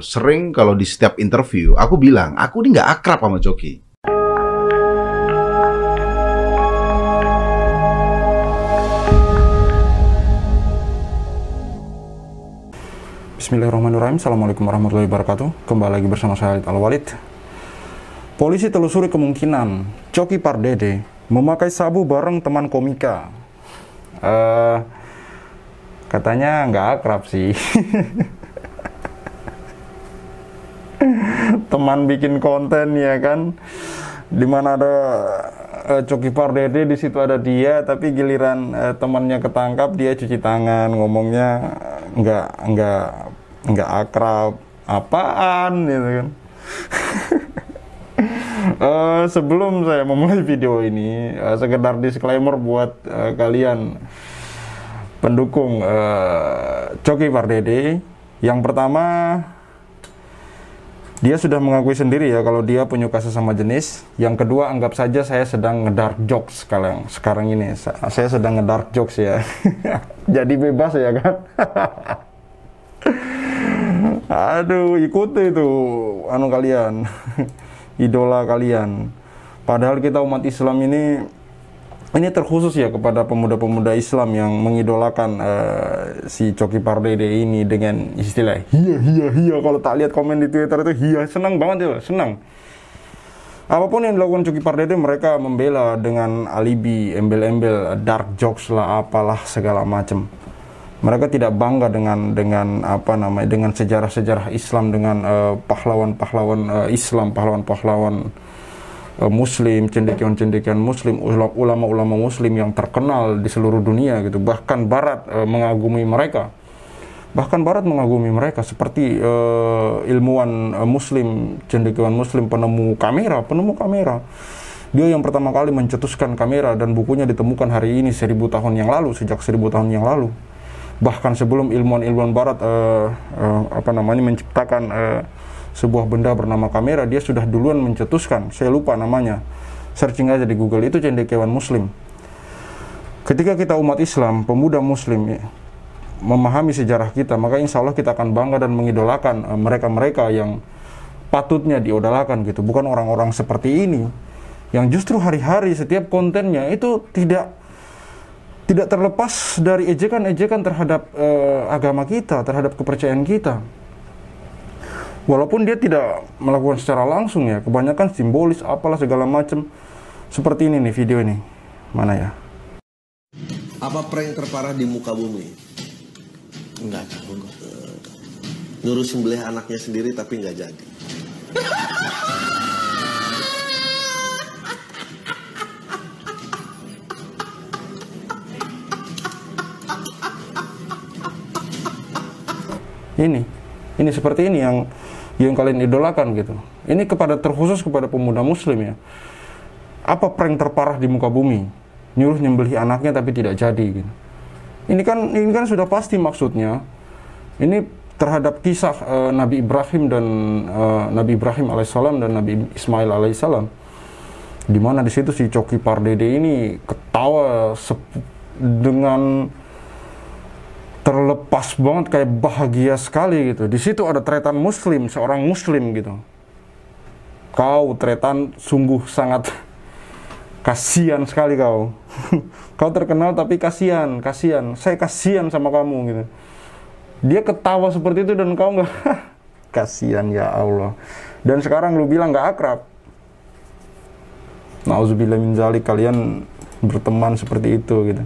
sering kalau di setiap interview, aku bilang, aku ini nggak akrab sama Coki. Bismillahirrahmanirrahim. Assalamualaikum warahmatullahi wabarakatuh. Kembali lagi bersama saya Khalid Al-Walid. Polisi telusuri kemungkinan Coki Pardede memakai sabu bareng teman komika. Katanya nggak akrab sih. Teman bikin konten ya kan, dimana ada Coki Pardede, di situ ada dia, tapi giliran temannya ketangkap dia cuci tangan, ngomongnya nggak akrab, apaan gitu kan. Sebelum saya memulai video ini, sekedar disclaimer buat kalian pendukung Coki Pardede. Yang pertama, dia sudah mengakui sendiri ya kalau dia punya kasus sama jenis. Yang kedua, anggap saja saya sedang ngedark jokes sekarang ini. Saya sedang ngedark jokes ya. Jadi bebas ya kan. Aduh, ikuti itu kalian. Idola kalian. Padahal kita umat Islam ini terkhusus ya kepada pemuda-pemuda Islam yang mengidolakan si Coki Pardede ini dengan istilah hiya. Kalau tak lihat komen di Twitter itu hiya, senang banget ya, senang. Apapun yang dilakukan Coki Pardede, mereka membela dengan alibi, embel-embel, dark jokes lah, apalah segala macam. Mereka tidak bangga dengan sejarah-sejarah Islam, dengan pahlawan-pahlawan Islam, pahlawan-pahlawan Muslim, cendekiawan-cendekiawan Muslim, ulama-ulama Muslim yang terkenal di seluruh dunia gitu. Bahkan Barat mengagumi mereka. Seperti ilmuwan Muslim, cendekiawan Muslim, penemu kamera. Dia yang pertama kali mencetuskan kamera dan bukunya ditemukan hari ini 1000 tahun yang lalu, sejak 1000 tahun yang lalu. Bahkan sebelum ilmuwan Barat menciptakan sebuah benda bernama kamera, dia sudah duluan mencetuskan, saya lupa namanya, searching aja di Google, itu cendekiawan Muslim. Ketika kita umat Islam, pemuda Muslim memahami sejarah kita, maka insya Allah kita akan bangga dan mengidolakan mereka-mereka yang patutnya diidolakan gitu. Bukan orang-orang seperti ini yang justru hari-hari setiap kontennya itu tidak terlepas dari ejekan-ejekan terhadap agama kita, terhadap kepercayaan kita. Walaupun dia tidak melakukan secara langsung ya, kebanyakan simbolis apalah segala macam. Seperti ini nih video ini. Mana ya? Apa prank terparah di muka bumi? Enggak. Nyuruh sembelih anaknya sendiri tapi nggak jadi. Ini seperti ini yang kalian idolakan gitu. Ini terkhusus kepada pemuda Muslim ya. Apa prank terparah di muka bumi? Nyuruh nyembelih anaknya tapi tidak jadi gitu. Ini kan sudah pasti maksudnya. Ini terhadap kisah Nabi Ibrahim dan Nabi Ibrahim alaihissalam dan Nabi Ismail alaihissalam. Di mana di situ si Coki Pardede ini ketawa dengan terlepas banget, kayak bahagia sekali gitu. Di situ ada tretan Muslim, seorang Muslim gitu. Kau tretan sungguh sangat kasihan sekali kau. Kau terkenal tapi kasihan. Saya kasihan sama kamu gitu. Dia ketawa seperti itu dan kau nggak. Kasihan ya Allah. Dan sekarang lu bilang nggak akrab. Nauzubillah min dzalik, kalian berteman seperti itu gitu.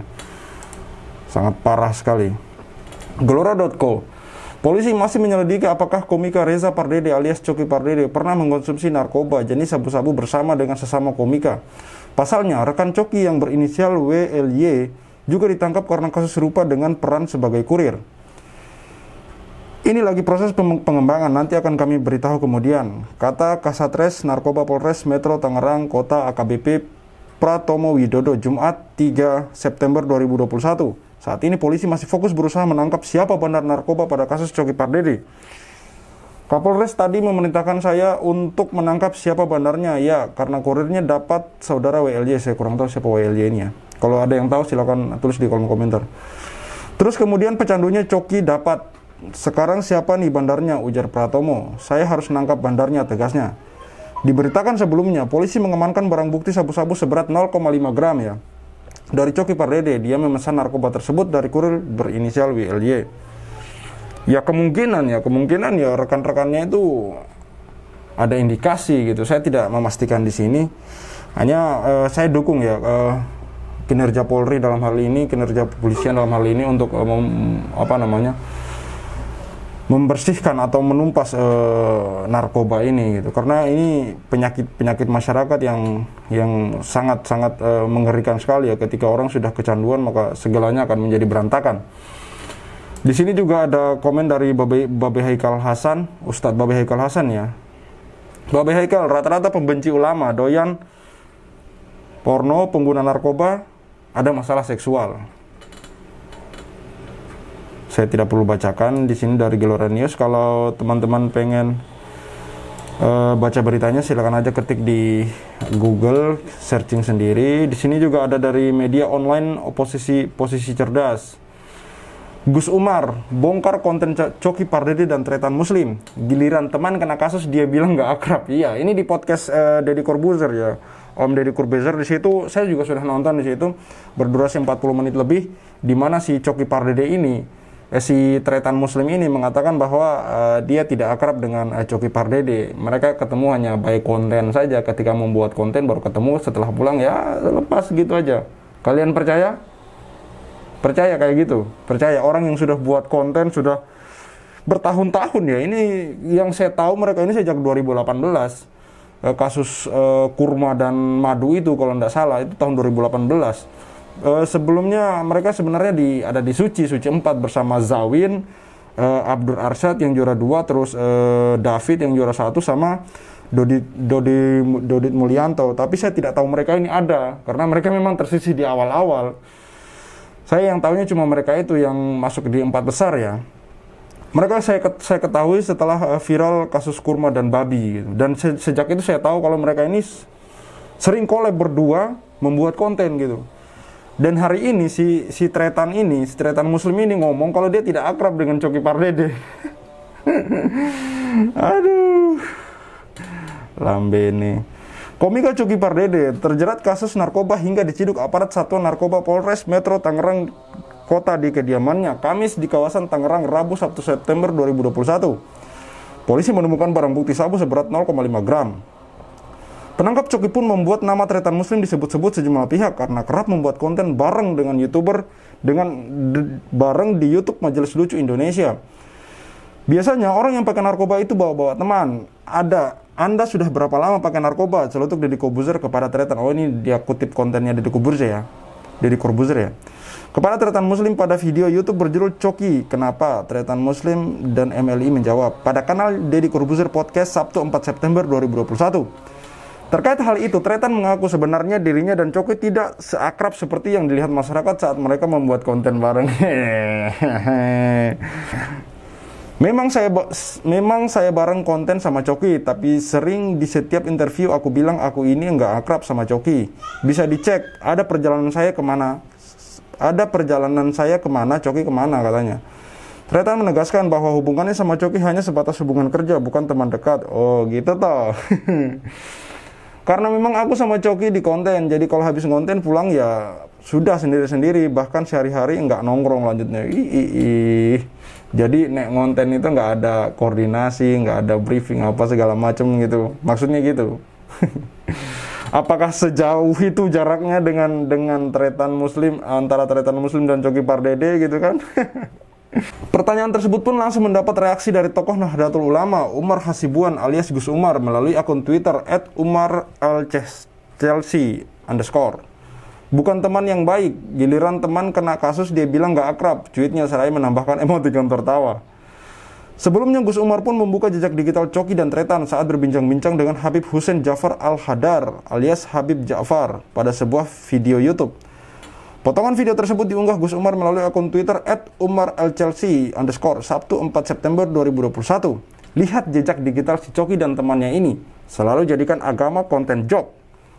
Sangat parah sekali. Gelora.co, polisi masih menyelidiki apakah komika Reza Pardede alias Coki Pardede pernah mengkonsumsi narkoba jenis sabu-sabu bersama dengan sesama komika. Pasalnya, rekan Coki yang berinisial WLY juga ditangkap karena kasus serupa dengan peran sebagai kurir. Ini lagi proses pengembangan, nanti akan kami beritahu kemudian, kata Kasatres Narkoba Polres Metro Tangerang Kota AKBP Pratomo Widodo, Jumat 3 September 2021. Saat ini polisi masih fokus berusaha menangkap siapa bandar narkoba pada kasus Coki Pardede. Kapolres tadi memerintahkan saya untuk menangkap siapa bandarnya, ya, karena kurirnya dapat saudara WLY. Saya kurang tahu siapa WLY ini ya. Kalau ada yang tahu silakan tulis di kolom komentar. Terus kemudian pecandunya Coki dapat Sekarang siapa nih bandarnya? Ujar Pratomo. Saya harus nangkap bandarnya, tegasnya. Diberitakan sebelumnya, polisi mengamankan barang bukti sabu-sabu seberat 0,5 gram ya. Dari Coki Pardede, dia memesan narkoba tersebut dari kurir berinisial WLY. Ya kemungkinan ya rekan-rekannya itu ada indikasi gitu. Saya tidak memastikan di sini. Hanya saya dukung ya kinerja Polri dalam hal ini, kinerja kepolisian dalam hal ini untuk membersihkan atau menumpas narkoba ini gitu. Karena ini penyakit masyarakat yang sangat mengerikan sekali ya. Ketika orang sudah kecanduan maka segalanya akan menjadi berantakan. Di sini juga ada komen dari Babe Haikal Hasan, Ustadz Babe Haikal Hasan ya. Babe Haikal rata-rata pembenci ulama, doyan porno, pengguna narkoba, ada masalah seksual. Saya tidak perlu bacakan di sini dari Gelora News. Kalau teman-teman pengen baca beritanya, silakan aja ketik di Google, searching sendiri. Di sini juga ada dari media online posisi cerdas. Gus Umar bongkar konten Coki Pardede dan Tretan Muslim. Giliran teman kena kasus dia bilang nggak akrab. Iya, ini di podcast Deddy Corbuzier ya. Om Deddy Corbuzier di situ saya juga sudah nonton di situ berdurasi 40 menit lebih, di mana si Coki Pardede ini si Tretan Muslim ini mengatakan bahwa dia tidak akrab dengan Coki Pardede. Mereka ketemu hanya by konten saja, ketika membuat konten baru ketemu, setelah pulang ya lepas gitu aja. Kalian percaya? Percaya kayak gitu? Percaya orang yang sudah buat konten sudah bertahun-tahun ya. Ini yang saya tahu mereka ini sejak 2018. Kasus kurma dan madu itu kalau tidak salah itu tahun 2018. Sebelumnya mereka sebenarnya ada di Suci 4 bersama Zawin, Abdur Arsyad yang juara 2, terus David yang juara 1 sama Dodit Mulyanto. Tapi saya tidak tahu mereka ini ada karena mereka memang tersisih di awal-awal. Saya yang tahunya cuma mereka itu yang masuk di 4 besar ya. Mereka saya ketahui setelah viral kasus kurma dan babi gitu. Dan sejak itu saya tahu kalau mereka ini sering collab berdua membuat konten gitu. Dan hari ini si Tretan Muslim ini ngomong kalau dia tidak akrab dengan Coki Pardede. Aduh. Lambe nih. Komika Coki Pardede terjerat kasus narkoba hingga diciduk aparat Satuan Narkoba Polres Metro Tangerang Kota di kediamannya Kamis di kawasan Tangerang Rabu 1 September 2021. Polisi menemukan barang bukti sabu seberat 0,5 gram. Penangkap Coki pun membuat nama Tretan Muslim disebut-sebut sejumlah pihak karena kerap membuat konten bareng dengan YouTuber bareng di YouTube Majelis Lucu Indonesia. Biasanya orang yang pakai narkoba itu bawa-bawa teman. Anda sudah berapa lama pakai narkoba? Celutuk Deddy Corbuzier kepada Tretan. Oh, ini dia kutip kontennya Deddy Corbuzier ya. Deddy Corbuzier ya. Kepada Tretan Muslim pada video YouTube berjudul Coki, kenapa? Tretan Muslim dan MLI menjawab pada kanal Deddy Corbuzier Podcast Sabtu 4 September 2021. Terkait hal itu, Tretan mengaku sebenarnya dirinya dan Coki tidak seakrab seperti yang dilihat masyarakat saat mereka membuat konten bareng. Memang saya bareng konten sama Coki, tapi sering di setiap interview aku bilang aku ini nggak akrab sama Coki. Bisa dicek, ada perjalanan saya kemana, Coki kemana katanya. Tretan menegaskan bahwa hubungannya sama Coki hanya sebatas hubungan kerja, bukan teman dekat. Oh gitu toh. Karena memang aku sama Coki di konten, jadi kalau habis konten pulang ya sudah sendiri-sendiri, bahkan sehari-hari nggak nongkrong lanjutnya. Jadi nek konten itu nggak ada koordinasi, nggak ada briefing apa segala macam gitu. Maksudnya gitu. Apakah sejauh itu jaraknya dengan Tretan Muslim, antara Tretan Muslim dan Coki Pardede gitu kan? Pertanyaan tersebut pun langsung mendapat reaksi dari tokoh Nahdlatul Ulama Umar Hasibuan alias Gus Umar melalui akun Twitter @umaralchelsea_. Bukan teman yang baik, giliran teman kena kasus dia bilang gak akrab, tweetnya seraya menambahkan emoticon tertawa. Sebelumnya Gus Umar pun membuka jejak digital Coki dan Tretan saat berbincang-bincang dengan Habib Hussein Jafar Al-Hadar alias Habib Ja'far pada sebuah video YouTube. Potongan video tersebut diunggah Gus Umar melalui akun Twitter @umaralchelsea_ Sabtu 4 September 2021. Lihat jejak digital si Coki dan temannya ini. Selalu jadikan agama konten joke.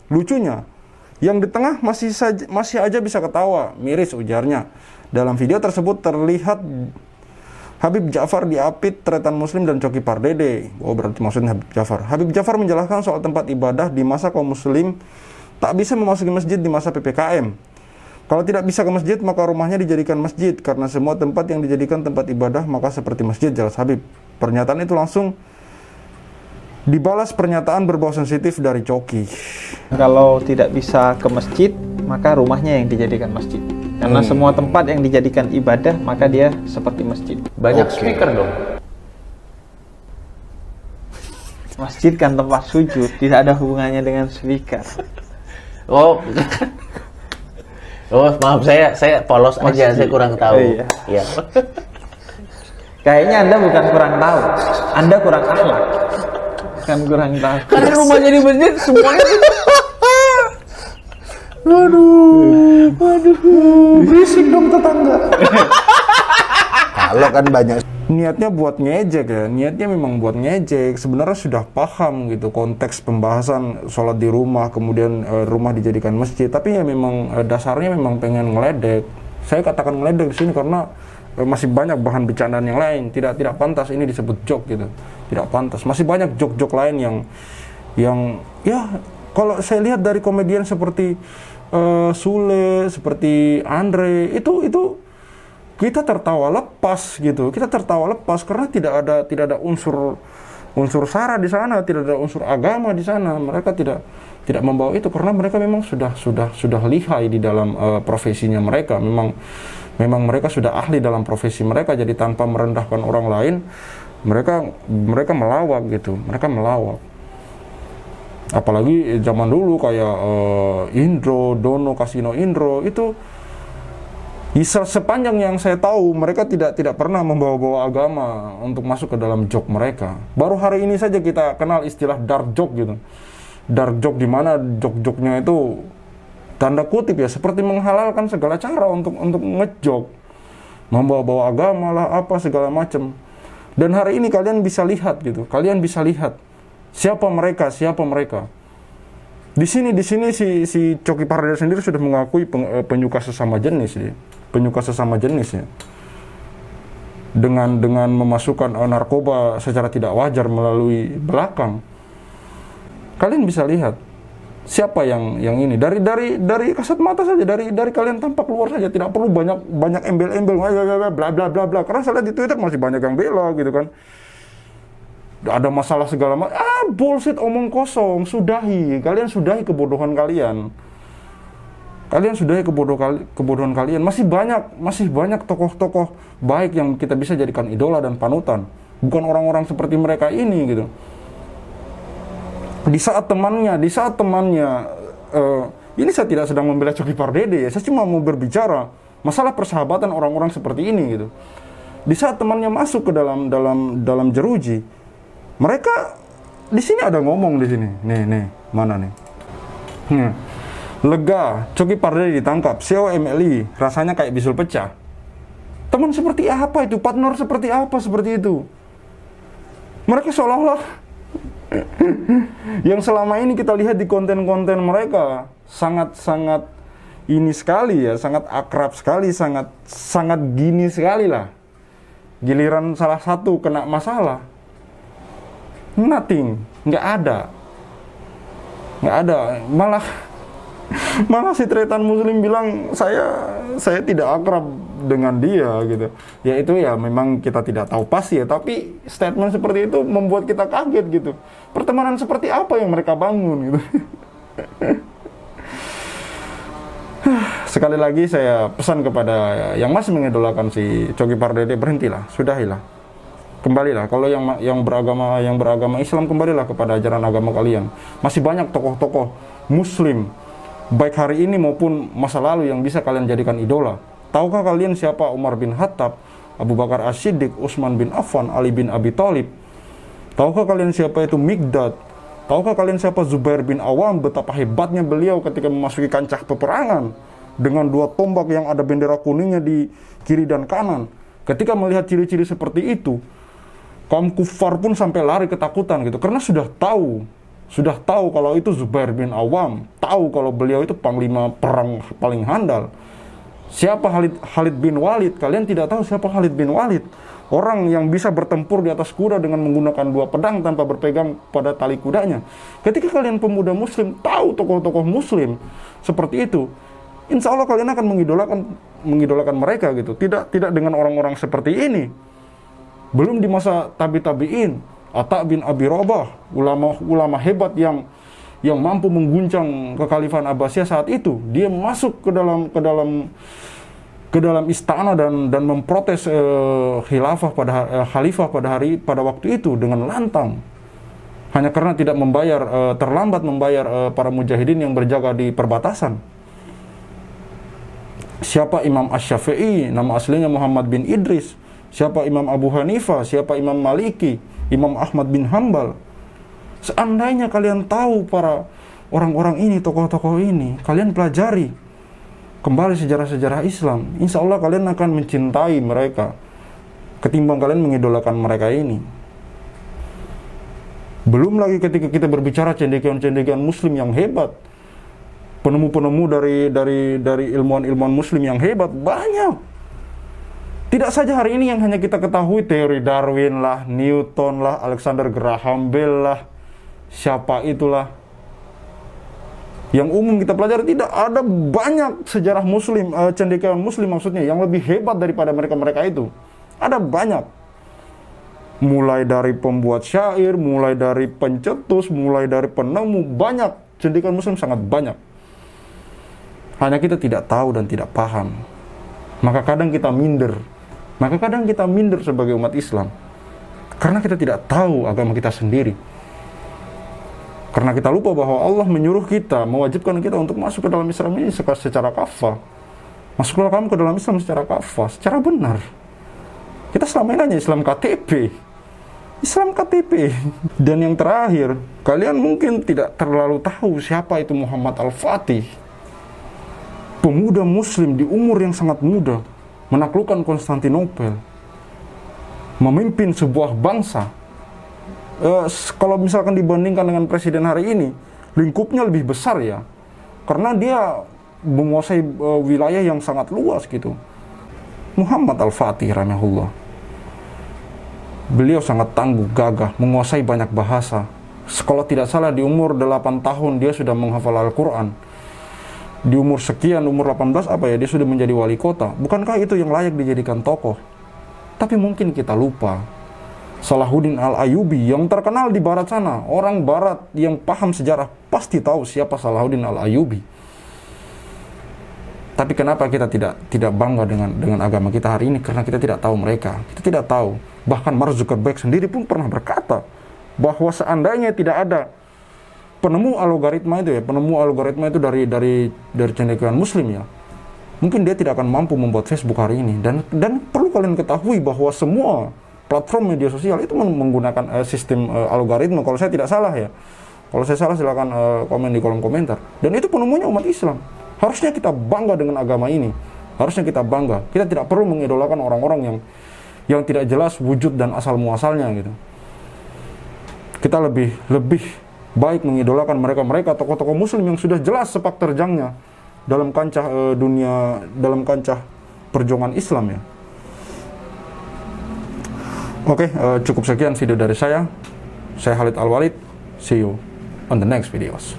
Lucunya, yang di tengah masih aja bisa ketawa, miris ujarnya. Dalam video tersebut terlihat Habib Ja'far diapit Tretan Muslim dan Coki Pardede. Oh, berarti maksudnya Habib Ja'far. Habib Ja'far menjelaskan soal tempat ibadah di masa kaum muslim tak bisa memasuki masjid di masa PPKM. Kalau tidak bisa ke masjid, maka rumahnya dijadikan masjid. Karena semua tempat yang dijadikan tempat ibadah, maka seperti masjid, jelas Habib. Pernyataan itu langsung dibalas pernyataan berbau sensitif dari Coki. Kalau tidak bisa ke masjid, maka rumahnya yang dijadikan masjid. Karena semua tempat yang dijadikan ibadah, maka dia seperti masjid. Banyak speaker dong. Masjid kan tempat sujud, tidak ada hubungannya dengan speaker. Oh, oh maaf saya polos aja, saya kurang tahu. Iya. Iya. Kayaknya Anda bukan kurang tahu, Anda kurang akhlak. Bukan kurang tahu. Karena rumahnya di masjid semuanya. Waduh, berisik dong tetangga. Kalau kan banyak Niatnya buat ngejek ya, niatnya memang buat ngejek. Sebenarnya sudah paham gitu konteks pembahasan sholat di rumah, kemudian rumah dijadikan masjid. Tapi ya memang dasarnya memang pengen ngeledek. Saya katakan ngeledek di sini karena masih banyak bahan bercandaan yang lain. Tidak pantas ini disebut joke gitu. Tidak pantas. Masih banyak joke-joke lain yang ya kalau saya lihat dari komedian seperti Sule, seperti Andre, itu kita tertawa lepas gitu. Kita tertawa lepas karena tidak ada unsur sara di sana, tidak ada unsur agama di sana. Mereka tidak membawa itu karena mereka memang sudah lihai di dalam profesinya mereka. Memang mereka sudah ahli dalam profesi mereka. Jadi tanpa merendahkan orang lain, mereka melawak gitu. Mereka melawak. Apalagi zaman dulu kayak Indro, Dono, Kasino Indro itu sepanjang yang saya tahu mereka tidak pernah membawa-bawa agama untuk masuk ke dalam joke mereka. Baru hari ini saja kita kenal istilah dark joke gitu. Dark joke di mana joke-joknya itu tanda kutip ya seperti menghalalkan segala cara untuk ngejok, membawa-bawa agama lah apa segala macam. Dan hari ini kalian bisa lihat gitu. Kalian bisa lihat siapa mereka. Di sini si Coki Pardede sendiri sudah mengakui penyuka sesama jenis ya. Penyuka sesama jenis ya. Dengan memasukkan narkoba secara tidak wajar melalui belakang. Kalian bisa lihat siapa yang ini dari kasat mata saja, dari kalian tampak keluar saja, tidak perlu banyak embel-embel bla bla bla bla. Karena saya lihat di Twitter masih banyak yang bela gitu kan. Ada masalah segala macam. Bullshit, omong kosong. Sudahi. Kalian sudahi kebodohan kalian. Kebodohan kalian. Masih banyak tokoh-tokoh baik yang kita bisa jadikan idola dan panutan. Bukan orang-orang seperti mereka ini gitu. Di saat temannya, ini saya tidak sedang membela Coki Pardede ya. Saya cuma mau berbicara masalah persahabatan orang-orang seperti ini gitu. Di saat temannya masuk ke dalam jeruji, mereka di sini ada ngomong di sini. Nih, mana nih? Lega, Coki Pardede ditangkap. COMLI, rasanya kayak bisul pecah. Teman seperti apa itu? Partner seperti apa seperti itu? Mereka seolah-olah yang selama ini kita lihat di konten-konten mereka sangat ini sekali ya, sangat akrab sekali, sangat gini sekali lah. Giliran salah satu kena masalah, nothing, nggak ada, malah si Tretan Muslim bilang saya tidak akrab dengan dia gitu. Ya itu ya memang kita tidak tahu pasti ya, tapi statement seperti itu membuat kita kaget gitu. Pertemanan seperti apa yang mereka bangun gitu. Sekali lagi saya pesan kepada yang masih mengidolakan si Coki Pardede, berhentilah, sudahilah. Kembalilah, kalau yang beragama Islam, kembalilah kepada ajaran agama kalian. Masih banyak tokoh-tokoh Muslim, baik hari ini maupun masa lalu yang bisa kalian jadikan idola. Tahukah kalian siapa Umar bin Khattab, Abu Bakar As-Siddiq, Utsman bin Affan, Ali bin Abi Thalib? Tahukah kalian siapa itu Mikdad? Tahukah kalian siapa Zubair bin Awam? Betapa hebatnya beliau ketika memasuki kancah peperangan dengan 2 tombak yang ada bendera kuningnya di kiri dan kanan. Ketika melihat ciri-ciri seperti itu, kaum kufar pun sampai lari ketakutan gitu, karena sudah tahu kalau itu Zubair bin Awam, tahu kalau beliau itu panglima perang paling handal. Siapa Khalid bin Walid? Kalian tidak tahu siapa Khalid bin Walid. Orang yang bisa bertempur di atas kuda dengan menggunakan 2 pedang tanpa berpegang pada tali kudanya. Ketika kalian pemuda muslim tahu tokoh-tokoh muslim seperti itu, insya Allah kalian akan mengidolakan mereka gitu. Tidak dengan orang-orang seperti ini. Belum di masa tabi'in, Atta bin Abi Rabah, ulama hebat yang mampu mengguncang kekhalifahan Abbasiyah saat itu. Dia masuk ke dalam istana dan memprotes khalifah pada waktu itu dengan lantang, hanya karena tidak terlambat membayar para mujahidin yang berjaga di perbatasan. Siapa Imam Asy-Syafi'i, nama aslinya Muhammad bin Idris, siapa Imam Abu Hanifah, siapa Imam Maliki, Imam Ahmad bin Hambal. Seandainya kalian tahu para orang-orang ini, tokoh-tokoh ini, kalian pelajari kembali sejarah-sejarah Islam, insya Allah kalian akan mencintai mereka ketimbang kalian mengidolakan mereka ini. Belum lagi ketika kita berbicara cendekiawan-cendekiawan muslim yang hebat, penemu-penemu dari ilmuwan-ilmuwan muslim yang hebat, banyak. Tidak saja hari ini yang hanya kita ketahui teori Darwin lah, Newton lah, Alexander Graham Bell lah, siapa itulah yang umum kita pelajari. Tidak, ada banyak sejarah muslim, cendekiawan muslim maksudnya, yang lebih hebat daripada mereka-mereka itu. Ada banyak. Mulai dari pembuat syair, mulai dari pencetus, mulai dari penemu, banyak. Cendekiawan muslim sangat banyak. Hanya kita tidak tahu dan tidak paham. Maka kadang kita minder. Sebagai umat Islam. Karena kita tidak tahu agama kita sendiri. Karena kita lupa bahwa Allah menyuruh kita, mewajibkan kita untuk masuk ke dalam Islam ini secara kafah. Masuklah kamu ke dalam Islam secara kafah, secara benar. Kita selama ini hanya Islam KTP. Dan yang terakhir, kalian mungkin tidak terlalu tahu siapa itu Muhammad Al-Fatih. Pemuda muslim di umur yang sangat muda, menaklukkan Konstantinopel, memimpin sebuah bangsa. Kalau misalkan dibandingkan dengan presiden hari ini, lingkupnya lebih besar ya, karena dia menguasai wilayah yang sangat luas gitu. Muhammad Al-Fatih rahimahullah, beliau sangat tangguh, gagah, menguasai banyak bahasa. Kalau tidak salah di umur 8 tahun dia sudah menghafal Al-Quran. Di umur sekian, umur 18 dia sudah menjadi wali kota. Bukankah itu yang layak dijadikan tokoh? Tapi mungkin kita lupa. Salahuddin Al-Ayyubi yang terkenal di barat sana, orang barat yang paham sejarah pasti tahu siapa Salahuddin Al-Ayyubi. Tapi kenapa kita tidak bangga dengan agama kita hari ini? Karena kita tidak tahu mereka. Kita tidak tahu. Bahkan Mark Zuckerberg sendiri pun pernah berkata bahwa seandainya tidak ada penemu algoritma itu dari cendekiawan muslim ya, mungkin dia tidak akan mampu membuat Facebook hari ini. Dan perlu kalian ketahui bahwa semua platform media sosial itu menggunakan sistem algoritma, kalau saya tidak salah ya. Kalau saya salah silakan komen di kolom komentar. Dan itu penemunya umat Islam. Harusnya kita bangga dengan agama ini. Harusnya kita bangga. Kita tidak perlu mengidolakan orang-orang yang tidak jelas wujud dan asal muasalnya gitu. Kita lebih baik mengidolakan mereka tokoh-tokoh muslim yang sudah jelas sepak terjangnya dalam kancah dunia, dalam kancah perjuangan Islam ya. Oke, cukup sekian video dari saya. Saya Khalid Al-Walid. See you on the next videos.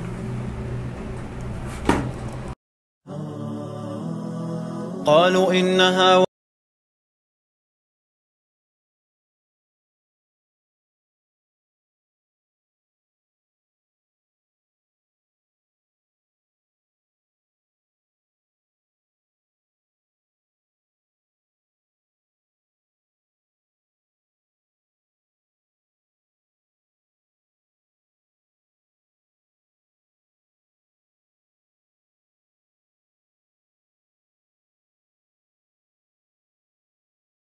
قالوا إنها